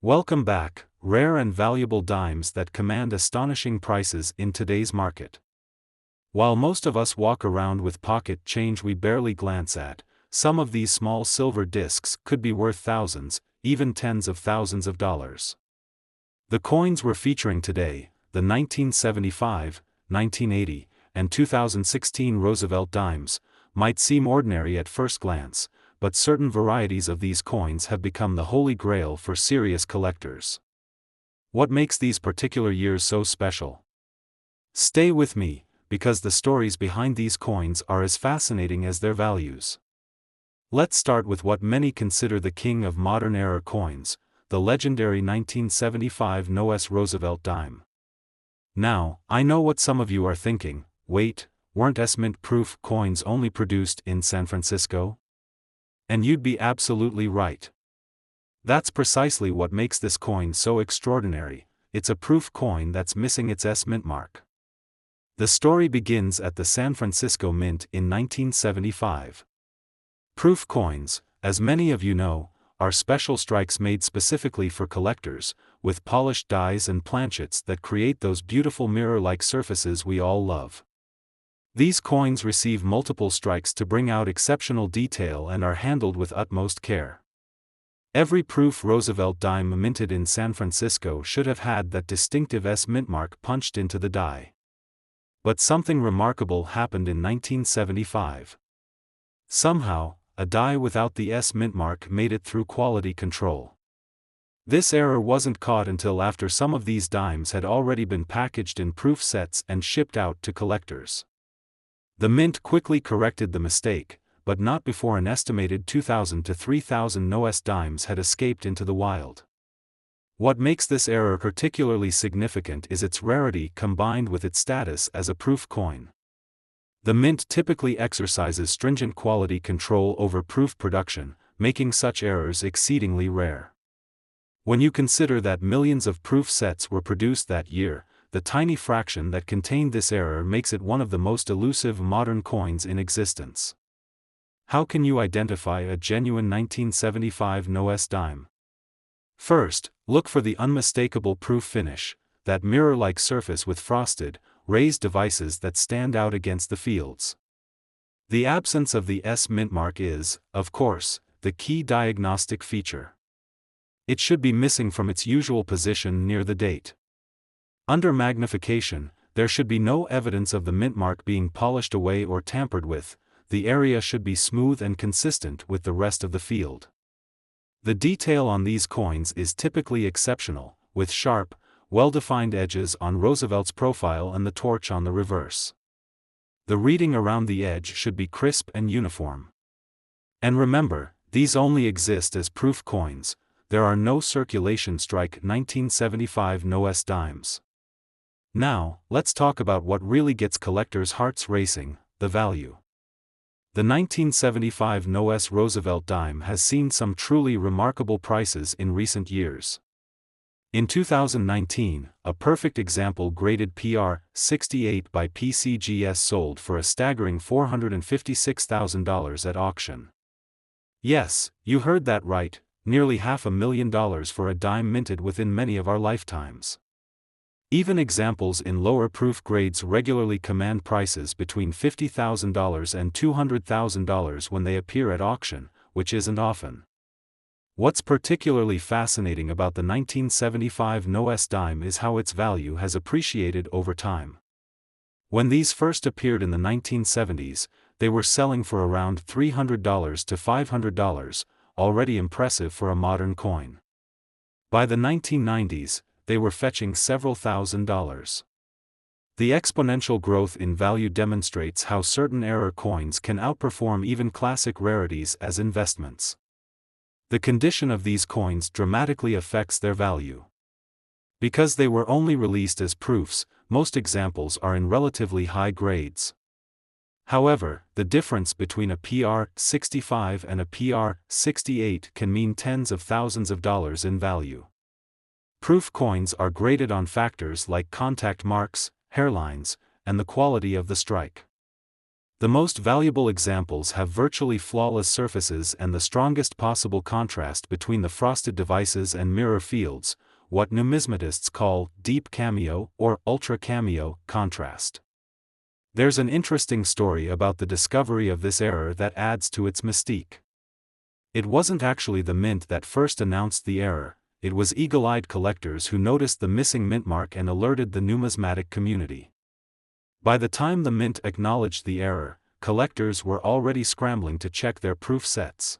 Welcome back, rare and valuable dimes that command astonishing prices in today's market. While most of us walk around with pocket change we barely glance at, some of these small silver discs could be worth thousands, even tens of thousands of dollars. The coins we're featuring today, the 1975, 1980, and 2016 Roosevelt dimes, might seem ordinary at first glance, but certain varieties of these coins have become the holy grail for serious collectors. What makes these particular years so special? Stay with me, because the stories behind these coins are as fascinating as their values. Let's start with what many consider the king of modern-era coins, the legendary 1975 No.S. Roosevelt dime. Now, I know what some of you are thinking: wait, weren't S-mint-proof coins only produced in San Francisco? And you'd be absolutely right. That's precisely what makes this coin so extraordinary. It's a proof coin that's missing its S-mint mark. The story begins at the San Francisco Mint in 1975. Proof coins, as many of you know, are special strikes made specifically for collectors, with polished dies and planchets that create those beautiful mirror-like surfaces we all love. These coins receive multiple strikes to bring out exceptional detail and are handled with utmost care. Every proof Roosevelt dime minted in San Francisco should have had that distinctive S-mint mark punched into the die. But something remarkable happened in 1975. Somehow, a die without the S-mint mark made it through quality control. This error wasn't caught until after some of these dimes had already been packaged in proof sets and shipped out to collectors. The Mint quickly corrected the mistake, but not before an estimated 2,000 to 3,000 No.S. dimes had escaped into the wild. What makes this error particularly significant is its rarity combined with its status as a proof coin. The Mint typically exercises stringent quality control over proof production, making such errors exceedingly rare. When you consider that millions of proof sets were produced that year, the tiny fraction that contained this error makes it one of the most elusive modern coins in existence. How can you identify a genuine 1975 No.S. dime? First, look for the unmistakable proof finish, that mirror-like surface with frosted, raised devices that stand out against the fields. The absence of the S-mint mark is, of course, the key diagnostic feature. It should be missing from its usual position near the date. Under magnification, there should be no evidence of the mint mark being polished away or tampered with. The area should be smooth and consistent with the rest of the field. The detail on these coins is typically exceptional, with sharp, well-defined edges on Roosevelt's profile and the torch on the reverse. The reading around the edge should be crisp and uniform. And remember, these only exist as proof coins. There are no circulation strike 1975 No.S. dimes. Now, let's talk about what really gets collectors' hearts racing: the value. The 1975 No.S. Roosevelt dime has seen some truly remarkable prices in recent years. In 2019, a perfect example graded PR 68 by PCGS sold for a staggering $456,000 at auction. Yes, you heard that right, nearly $500,000 for a dime minted within many of our lifetimes. Even examples in lower proof grades regularly command prices between $50,000 and $200,000 when they appear at auction, which isn't often. What's particularly fascinating about the 1975 No.S. dime is how its value has appreciated over time. When these first appeared in the 1970s, they were selling for around $300 to $500, already impressive for a modern coin. By the 1990s, they were fetching several $1,000s. The exponential growth in value demonstrates how certain era coins can outperform even classic rarities as investments. The condition of these coins dramatically affects their value. Because they were only released as proofs, most examples are in relatively high grades. However, the difference between a PR 65 and a PR 68 can mean tens of thousands of dollars in value. Proof coins are graded on factors like contact marks, hairlines, and the quality of the strike. The most valuable examples have virtually flawless surfaces and the strongest possible contrast between the frosted devices and mirror fields, what numismatists call deep cameo or ultra cameo contrast. There's an interesting story about the discovery of this error that adds to its mystique. It wasn't actually the mint that first announced the error, it was eagle-eyed collectors who noticed the missing mint mark and alerted the numismatic community. By the time the mint acknowledged the error, collectors were already scrambling to check their proof sets.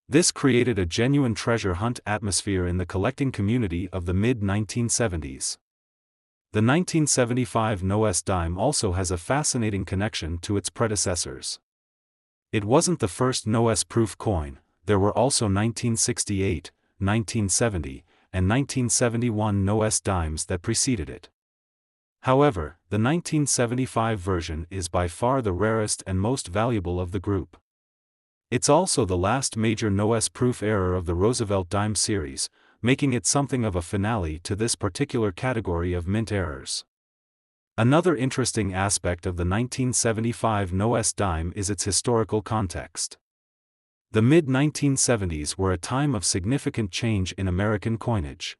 This created a genuine treasure hunt atmosphere in the collecting community of the mid-1970s. The 1975 NOS dime also has a fascinating connection to its predecessors. It wasn't the first NOS-proof coin, there were also 1968, 1970, and 1971 NOS dimes that preceded it. However, the 1975 version is by far the rarest and most valuable of the group. It's also the last major NOS-proof error of the Roosevelt dime series, making it something of a finale to this particular category of mint errors. Another interesting aspect of the 1975 NOS dime is its historical context. The mid-1970s were a time of significant change in American coinage.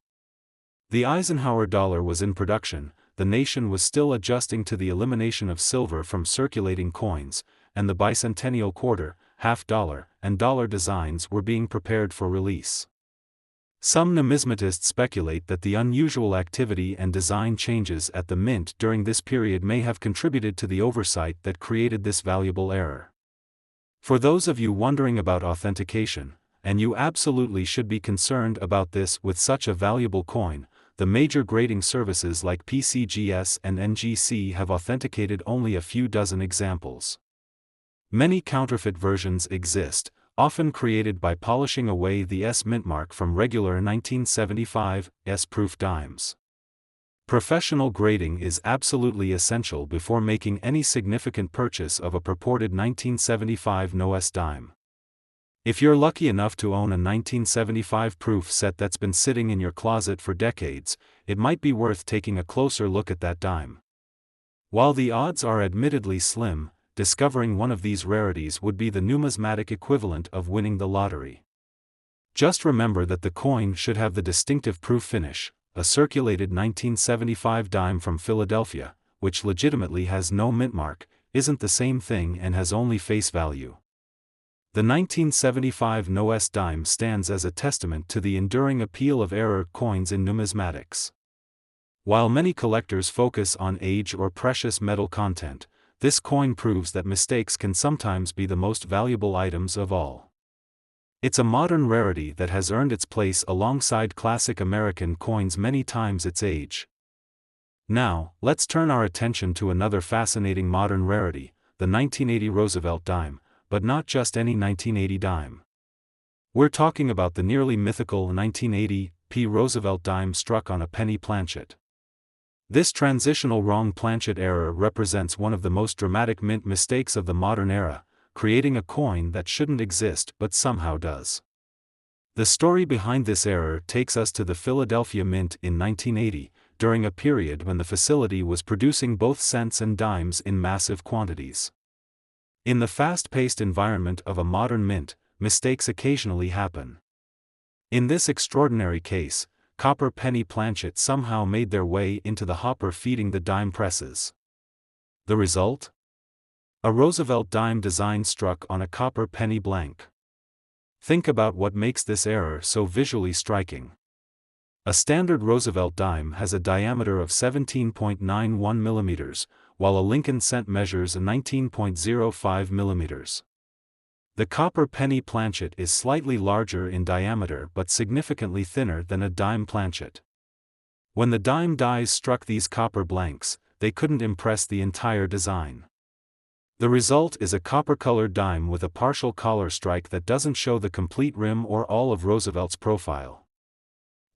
The Eisenhower dollar was in production, the nation was still adjusting to the elimination of silver from circulating coins, and the bicentennial quarter, half-dollar, and dollar designs were being prepared for release. Some numismatists speculate that the unusual activity and design changes at the mint during this period may have contributed to the oversight that created this valuable error. For those of you wondering about authentication, and you absolutely should be concerned about this with such a valuable coin, the major grading services like PCGS and NGC have authenticated only a few dozen examples. Many counterfeit versions exist, often created by polishing away the S mint mark from regular 1975 S-proof dimes. Professional grading is absolutely essential before making any significant purchase of a purported 1975 NOS dime. If you're lucky enough to own a 1975 proof set that's been sitting in your closet for decades, it might be worth taking a closer look at that dime. While the odds are admittedly slim, discovering one of these rarities would be the numismatic equivalent of winning the lottery. Just remember that the coin should have the distinctive proof finish, a circulated 1975 dime from Philadelphia, which legitimately has no mint mark, isn't the same thing and has only face value. The 1975 NOS dime stands as a testament to the enduring appeal of error coins in numismatics. While many collectors focus on age or precious metal content, this coin proves that mistakes can sometimes be the most valuable items of all. It's a modern rarity that has earned its place alongside classic American coins many times its age. Now, let's turn our attention to another fascinating modern rarity, the 1980 Roosevelt dime, but not just any 1980 dime. We're talking about the nearly mythical 1980 P. Roosevelt dime struck on a penny planchet. This transitional wrong planchet error represents one of the most dramatic mint mistakes of the modern era, creating a coin that shouldn't exist but somehow does. The story behind this error takes us to the Philadelphia Mint in 1980, during a period when the facility was producing both cents and dimes in massive quantities. In the fast-paced environment of a modern mint, mistakes occasionally happen. In this extraordinary case, copper penny planchet somehow made their way into the hopper feeding the dime presses. The result? A Roosevelt dime design struck on a copper penny blank. Think about what makes this error so visually striking. A standard Roosevelt dime has a diameter of 17.91 millimeters, while a Lincoln cent measures 19.05 millimeters. The copper penny planchet is slightly larger in diameter but significantly thinner than a dime planchet. When the dime dies struck these copper blanks, they couldn't impress the entire design. The result is a copper-colored dime with a partial collar strike that doesn't show the complete rim or all of Roosevelt's profile.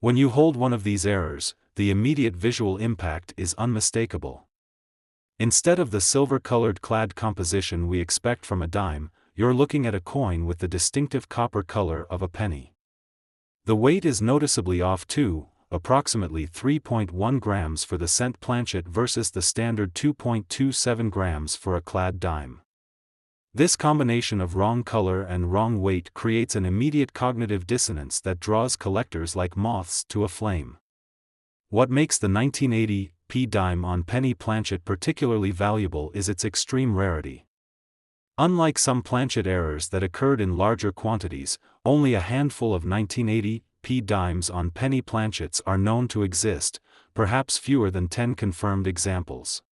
When you hold one of these errors, the immediate visual impact is unmistakable. Instead of the silver-colored clad composition we expect from a dime, you're looking at a coin with the distinctive copper color of a penny. The weight is noticeably off too, approximately 3.1 grams for the cent planchet versus the standard 2.27 grams for a clad dime. This combination of wrong color and wrong weight creates an immediate cognitive dissonance that draws collectors like moths to a flame. What makes the 1980 P dime on penny planchet particularly valuable is its extreme rarity. Unlike some planchet errors that occurred in larger quantities, only a handful of 1980 P dimes on penny planchets are known to exist, perhaps fewer than 10 confirmed examples.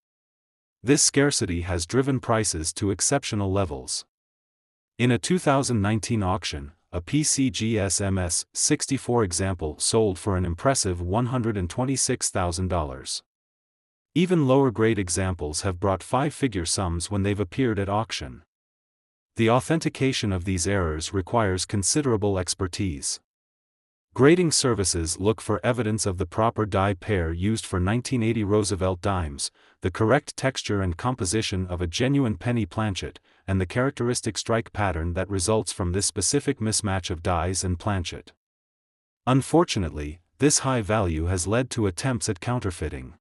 This scarcity has driven prices to exceptional levels. In a 2019 auction, a PCGS MS-64 example sold for an impressive $126,000. Even lower-grade examples have brought five-figure sums when they've appeared at auction. The authentication of these errors requires considerable expertise. Grading services look for evidence of the proper die pair used for 1980 Roosevelt dimes, the correct texture and composition of a genuine penny planchet, and the characteristic strike pattern that results from this specific mismatch of dies and planchet. Unfortunately, this high value has led to attempts at counterfeiting.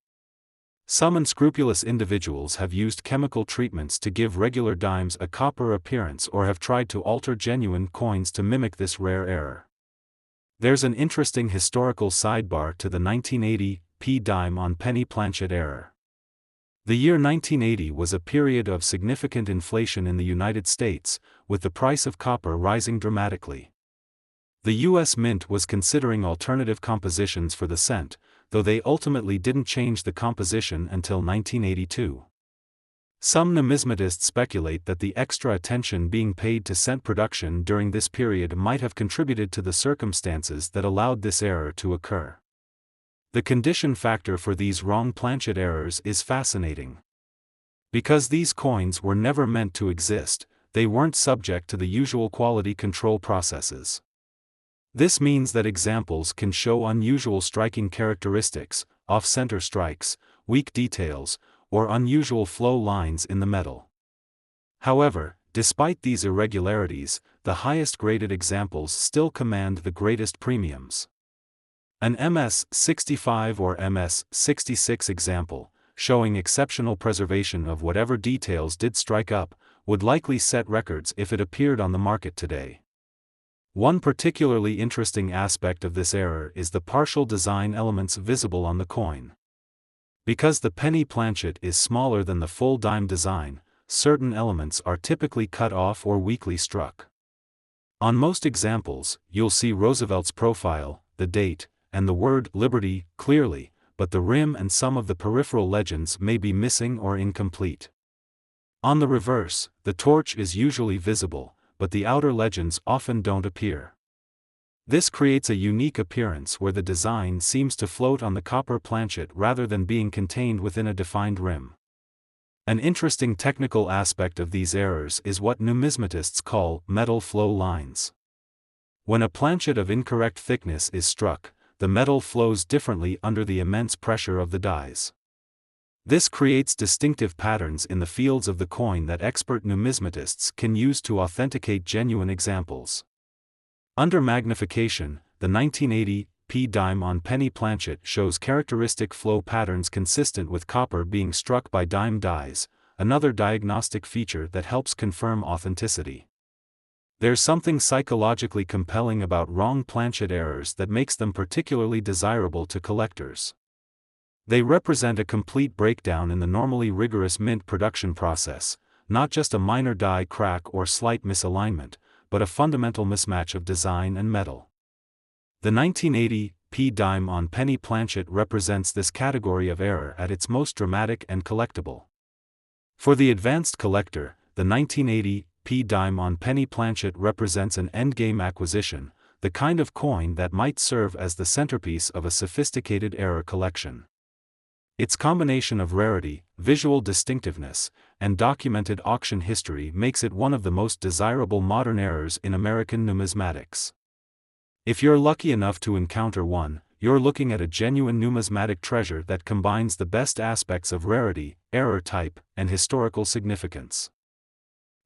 Some unscrupulous individuals have used chemical treatments to give regular dimes a copper appearance or have tried to alter genuine coins to mimic this rare error. There's an interesting historical sidebar to the 1980 P dime on penny planchet error. The year 1980 was a period of significant inflation in the United States, with the price of copper rising dramatically. The U.S. Mint was considering alternative compositions for the cent, though they ultimately didn't change the composition until 1982. Some numismatists speculate that the extra attention being paid to cent production during this period might have contributed to the circumstances that allowed this error to occur. The condition factor for these wrong planchet errors is fascinating. Because these coins were never meant to exist, they weren't subject to the usual quality control processes. This means that examples can show unusual striking characteristics, off-center strikes, weak details, or unusual flow lines in the metal. However, despite these irregularities, the highest graded examples still command the greatest premiums. An MS-65 or MS-66 example, showing exceptional preservation of whatever details did strike up, would likely set records if it appeared on the market today. One particularly interesting aspect of this error is the partial design elements visible on the coin. Because the penny planchet is smaller than the full dime design, certain elements are typically cut off or weakly struck. On most examples, you'll see Roosevelt's profile, the date, and the word Liberty clearly, but the rim and some of the peripheral legends may be missing or incomplete. On the reverse, the torch is usually visible, but the outer legends often don't appear. This creates a unique appearance where the design seems to float on the copper planchet rather than being contained within a defined rim. An interesting technical aspect of these errors is what numismatists call metal flow lines. When a planchet of incorrect thickness is struck, the metal flows differently under the immense pressure of the dies. This creates distinctive patterns in the fields of the coin that expert numismatists can use to authenticate genuine examples. Under magnification, the 1980 P dime on penny planchet shows characteristic flow patterns consistent with copper being struck by dime dies, another diagnostic feature that helps confirm authenticity. There's something psychologically compelling about wrong planchet errors that makes them particularly desirable to collectors. They represent a complete breakdown in the normally rigorous mint production process, not just a minor die crack or slight misalignment, but a fundamental mismatch of design and metal. The 1980 P dime on penny planchet represents this category of error at its most dramatic and collectible. For the advanced collector, the 1980 P dime on penny planchet represents an endgame acquisition, the kind of coin that might serve as the centerpiece of a sophisticated error collection. Its combination of rarity, visual distinctiveness, and documented auction history makes it one of the most desirable modern errors in American numismatics. If you're lucky enough to encounter one, you're looking at a genuine numismatic treasure that combines the best aspects of rarity, error type, and historical significance.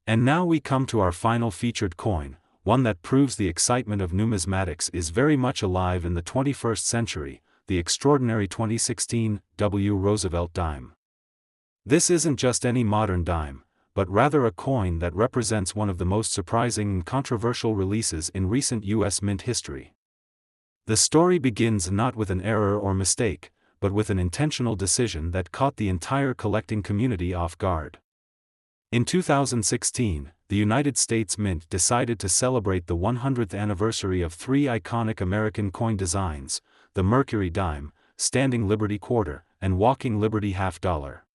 And now we come to our final featured coin, one that proves the excitement of numismatics is very much alive in the 21st century, the extraordinary 2016 W. Roosevelt dime. This isn't just any modern dime, but rather a coin that represents one of the most surprising and controversial releases in recent U.S. mint history. The story begins not with an error or mistake, but with an intentional decision that caught the entire collecting community off guard. In 2016, the United States Mint decided to celebrate the 100th anniversary of three iconic American coin designs, the Mercury dime, Standing Liberty Quarter, and Walking Liberty Half Dollar.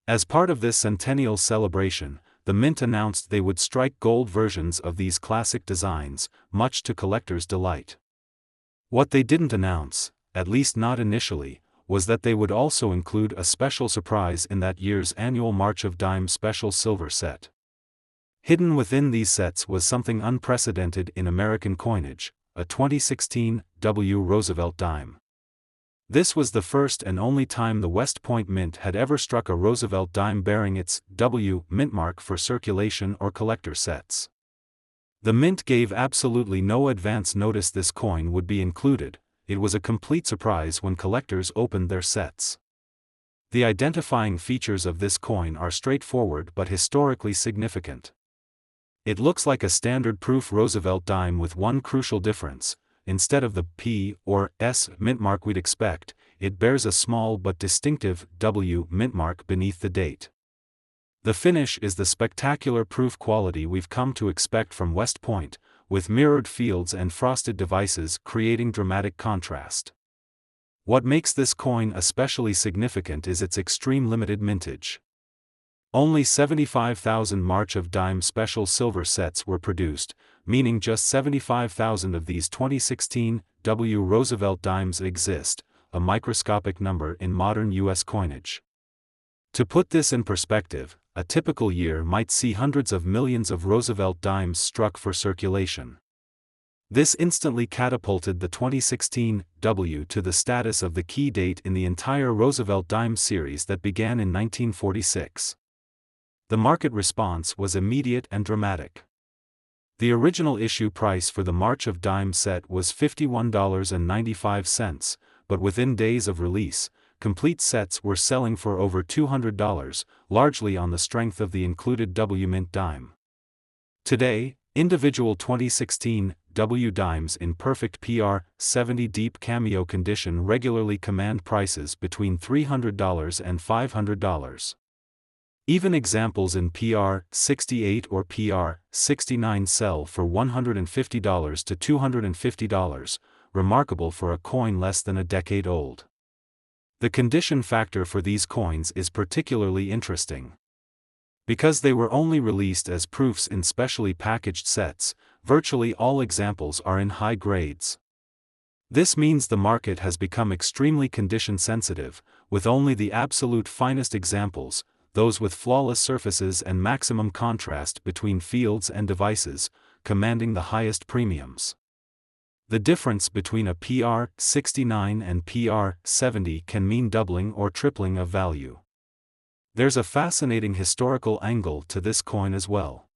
As part of this centennial celebration, the Mint announced they would strike gold versions of these classic designs, much to collectors' delight. What they didn't announce, at least not initially, was that they would also include a special surprise in that year's annual March of Dimes special silver set. Hidden within these sets was something unprecedented in American coinage, a 2016 W. Roosevelt dime. This was the first and only time the West Point Mint had ever struck a Roosevelt dime bearing its W mint mark for circulation or collector sets. The Mint gave absolutely no advance notice this coin would be included. It was a complete surprise when collectors opened their sets. The identifying features of this coin are straightforward but historically significant. It looks like a standard proof Roosevelt dime with one crucial difference. Instead of the P or S mint mark we'd expect, it bears a small but distinctive W mint mark beneath the date. The finish is the spectacular proof quality we've come to expect from West Point, with mirrored fields and frosted devices creating dramatic contrast. What makes this coin especially significant is its extreme limited mintage. Only 75,000 March of Dime special silver sets were produced, meaning just 75,000 of these 2016 W. Roosevelt dimes exist, a microscopic number in modern U.S. coinage. To put this in perspective, a typical year might see hundreds of millions of Roosevelt dimes struck for circulation. This instantly catapulted the 2016 W to the status of the key date in the entire Roosevelt dime series that began in 1946. The market response was immediate and dramatic. The original issue price for the March of Dime set was $51.95, but within days of release, complete sets were selling for over $200, largely on the strength of the included W Mint dime. Today, individual 2016 W dimes in perfect PR 70 deep cameo condition regularly command prices between $300 and $500. Even examples in PR 68 or PR 69 sell for $150 to $250, remarkable for a coin less than a decade old. The condition factor for these coins is particularly interesting. Because they were only released as proofs in specially packaged sets, virtually all examples are in high grades. This means the market has become extremely condition sensitive, with only the absolute finest examples, those with flawless surfaces and maximum contrast between fields and devices, commanding the highest premiums. The difference between a PR 69 and PR 70 can mean doubling or tripling of value. There's a fascinating historical angle to this coin as well.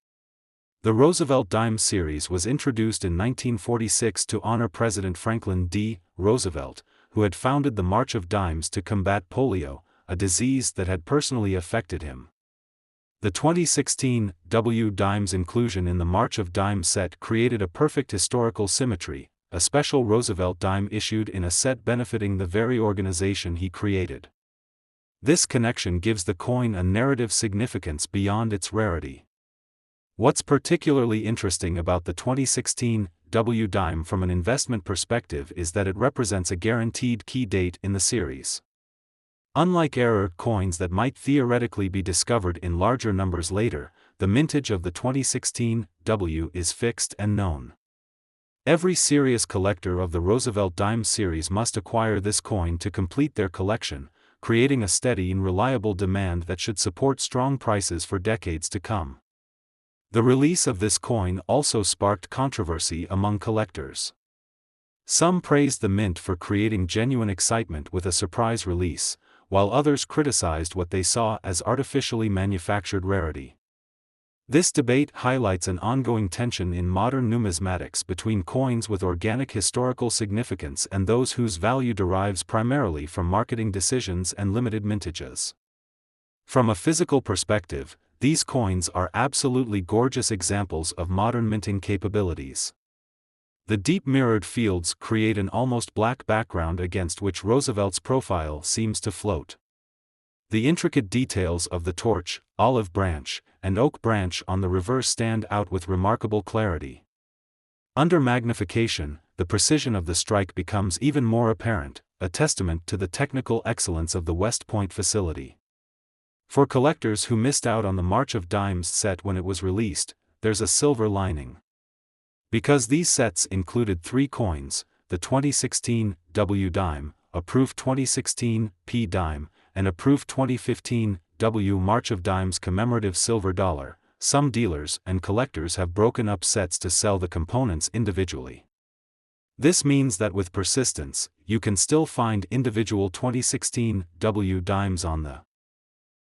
The Roosevelt Dime series was introduced in 1946 to honor President Franklin D. Roosevelt, who had founded the March of Dimes to combat polio, a disease that had personally affected him. The 2016 W Dimes inclusion in the March of Dimes set created a perfect historical symmetry, a special Roosevelt dime issued in a set benefiting the very organization he created. This connection gives the coin a narrative significance beyond its rarity. What's particularly interesting about the 2016 W dime from an investment perspective is that it represents a guaranteed key date in the series. Unlike error coins that might theoretically be discovered in larger numbers later, the mintage of the 2016 W is fixed and known. Every serious collector of the Roosevelt Dime series must acquire this coin to complete their collection, creating a steady and reliable demand that should support strong prices for decades to come. The release of this coin also sparked controversy among collectors. Some praised the Mint for creating genuine excitement with a surprise release, while others criticized what they saw as artificially manufactured rarity. This debate highlights an ongoing tension in modern numismatics between coins with organic historical significance and those whose value derives primarily from marketing decisions and limited mintages. From a physical perspective, These coins are absolutely gorgeous examples of modern minting capabilities. The deep mirrored fields create an almost black background against which Roosevelt's profile seems to float. The intricate details of the torch, olive branch, and oak branch on the reverse stand out with remarkable clarity. Under magnification, the precision of the strike becomes even more apparent, a testament to the technical excellence of the West Point facility. For collectors who missed out on the March of Dimes set when it was released, there's a silver lining. Because these sets included 3 coins, the 2016 W dime, approved 2016 P dime, and approved 2015 W March of Dimes commemorative silver dollar, some dealers and collectors have broken up sets to sell the components individually. This means that with persistence, you can still find individual 2016 W dimes on the